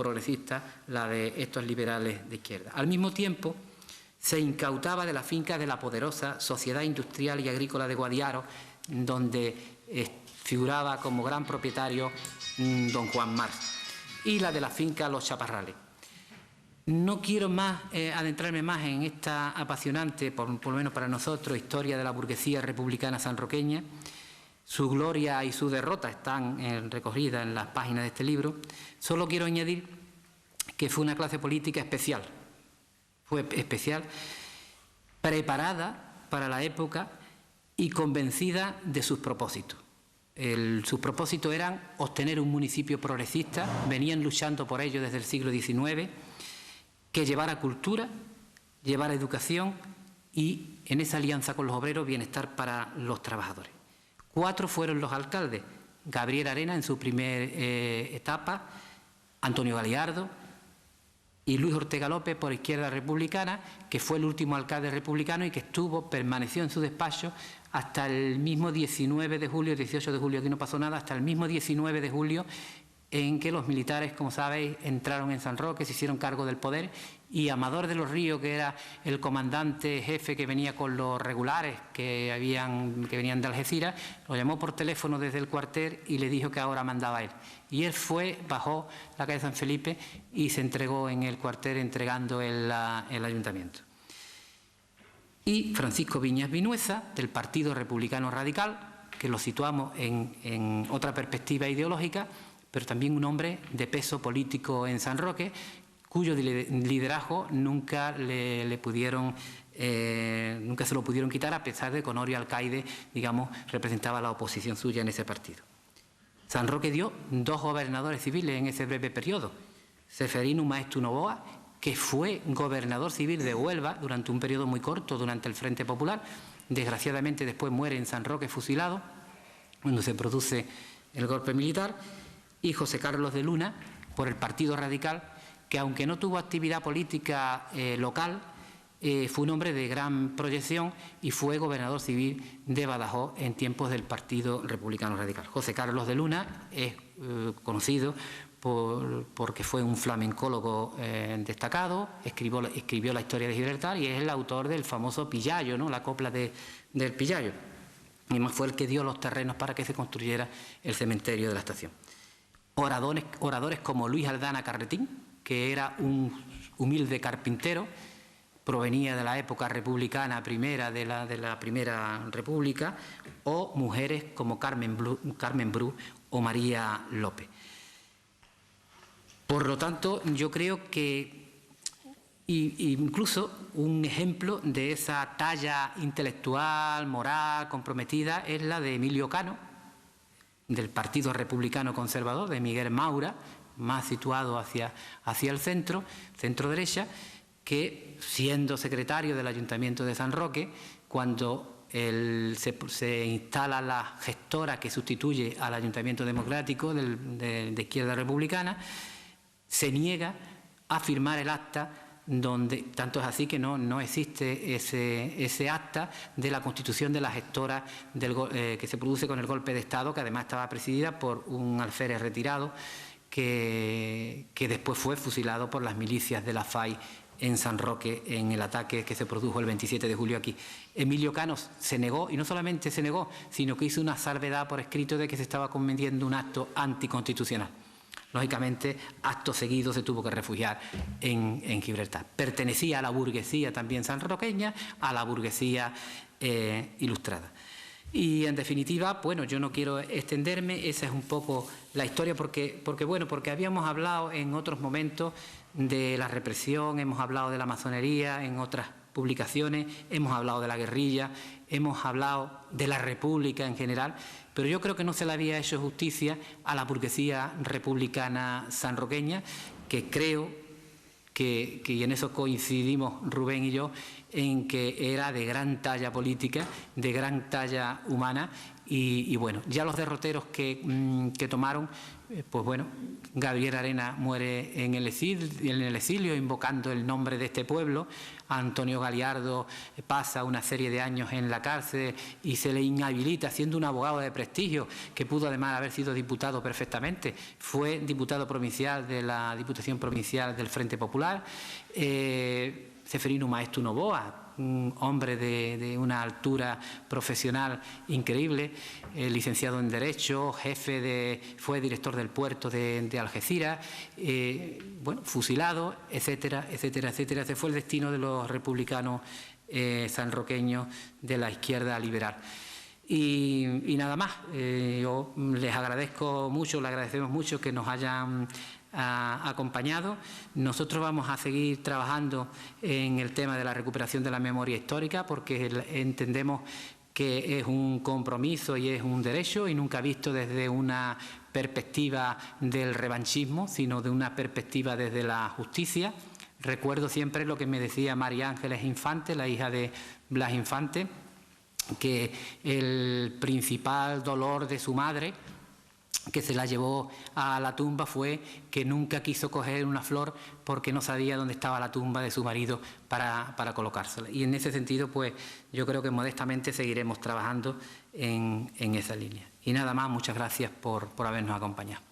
progresista, la de estos liberales de izquierda. Al mismo tiempo, se incautaba de la finca de la poderosa Sociedad Industrial y Agrícola de Guadiaro, donde figuraba como gran propietario don Juan Mars, y la de la finca Los Chaparrales. No quiero adentrarme más en esta apasionante, por lo menos para nosotros, historia de la burguesía republicana sanroqueña. Su gloria y su derrota están recogidas en las páginas de este libro. Solo quiero añadir que fue una clase política especial. Fue especial, preparada para la época y convencida de sus propósitos. Sus propósitos eran obtener un municipio progresista, venían luchando por ello desde el siglo XIX, que llevara cultura, llevara educación y, en esa alianza con los obreros, bienestar para los trabajadores. 4 fueron los alcaldes: Gabriel Arena en su primera etapa, Antonio Galiardo y Luis Ortega López por Izquierda Republicana, que fue el último alcalde republicano y que permaneció en su despacho hasta el mismo 19 de julio, 18 de julio, aquí no pasó nada, hasta el mismo 19 de julio, en que los militares, como sabéis, entraron en San Roque, se hicieron cargo del poder, y Amador de los Ríos, que era el comandante jefe que venía con los regulares que venían de Algeciras, lo llamó por teléfono desde el cuartel y le dijo que ahora mandaba él. Y él bajó la calle San Felipe y se entregó en el cuartel, entregando el ayuntamiento. Y Francisco Viñas Vinuesa, del Partido Republicano Radical, que lo situamos en otra perspectiva ideológica, pero también un hombre de peso político en San Roque, cuyo liderazgo nunca se lo pudieron quitar, a pesar de que Honorio Alcaide, digamos, representaba la oposición suya en ese partido. San Roque dio 2 gobernadores civiles en ese breve periodo: Seferino Maestu Novoa, que fue gobernador civil de Huelva durante un periodo muy corto, durante el Frente Popular. Desgraciadamente después muere en San Roque fusilado, cuando se produce el golpe militar. Y José Carlos de Luna, por el Partido Radical, que aunque no tuvo actividad política local, fue un hombre de gran proyección y fue gobernador civil de Badajoz en tiempos del Partido Republicano Radical. José Carlos de Luna es conocido porque fue un flamencólogo destacado, escribió la historia de Gibraltar y es el autor del famoso Pillayo, ¿no?, la copla del Pillayo. Y más fue el que dio los terrenos para que se construyera el cementerio de la estación. Oradores como Luis Aldana Carretín, que era un humilde carpintero, provenía de la época republicana primera, de la Primera República, o mujeres como Carmen Bru o María López. Por lo tanto, yo creo que incluso un ejemplo de esa talla intelectual, moral, comprometida, es la de Emilio Cano, del Partido Republicano Conservador, de Miguel Maura, más situado hacia el centro-derecha, que, siendo secretario del Ayuntamiento de San Roque, cuando se instala la gestora que sustituye al Ayuntamiento Democrático de Izquierda Republicana, se niega a firmar el acta, donde tanto es así que no existe ese acta de la constitución de la gestora que se produce con el golpe de Estado, que además estaba presidida por un alférez retirado que después fue fusilado por las milicias de la FAI en San Roque, en el ataque que se produjo el 27 de julio aquí. Emilio Cano se negó, y no solamente se negó, sino que hizo una salvedad por escrito de que se estaba cometiendo un acto anticonstitucional. Lógicamente, acto seguido se tuvo que refugiar en Gibraltar. Pertenecía a la burguesía también sanroqueña, a la burguesía ilustrada. Y en definitiva, bueno, yo no quiero extenderme, esa es un poco la historia, porque habíamos hablado en otros momentos de la represión, hemos hablado de la masonería en otras publicaciones, hemos hablado de la guerrilla, hemos hablado de la república en general, pero yo creo que no se le había hecho justicia a la burguesía republicana sanroqueña, que creo que en eso coincidimos Rubén y yo, en que era de gran talla política, de gran talla humana Y bueno, ya los derroteros que tomaron, pues bueno, Gabriel Arena muere en el exilio, invocando el nombre de este pueblo. Antonio Galiardo pasa una serie de años en la cárcel y se le inhabilita, siendo un abogado de prestigio, que pudo además haber sido diputado perfectamente. Fue diputado provincial de la Diputación Provincial del Frente Popular. Ceferino Maestu Novoa, un hombre de una altura profesional increíble, licenciado en Derecho, fue director del puerto de Algeciras, bueno, fusilado, etcétera, etcétera, etcétera. Ese fue el destino de los republicanos sanroqueños de la izquierda liberal. Y nada más, yo les agradezco mucho, le agradecemos mucho que nos hayan acompañado. Nosotros vamos a seguir trabajando en el tema de la recuperación de la memoria histórica, porque entendemos que es un compromiso y es un derecho, y nunca visto desde una perspectiva del revanchismo, sino de una perspectiva desde la justicia. Recuerdo siempre lo que me decía María Ángeles Infante, la hija de Blas Infante, que el principal dolor de su madre, que se la llevó a la tumba, fue que nunca quiso coger una flor porque no sabía dónde estaba la tumba de su marido para colocársela. Y en ese sentido, pues yo creo que modestamente seguiremos trabajando en esa línea. Y nada más, muchas gracias por habernos acompañado.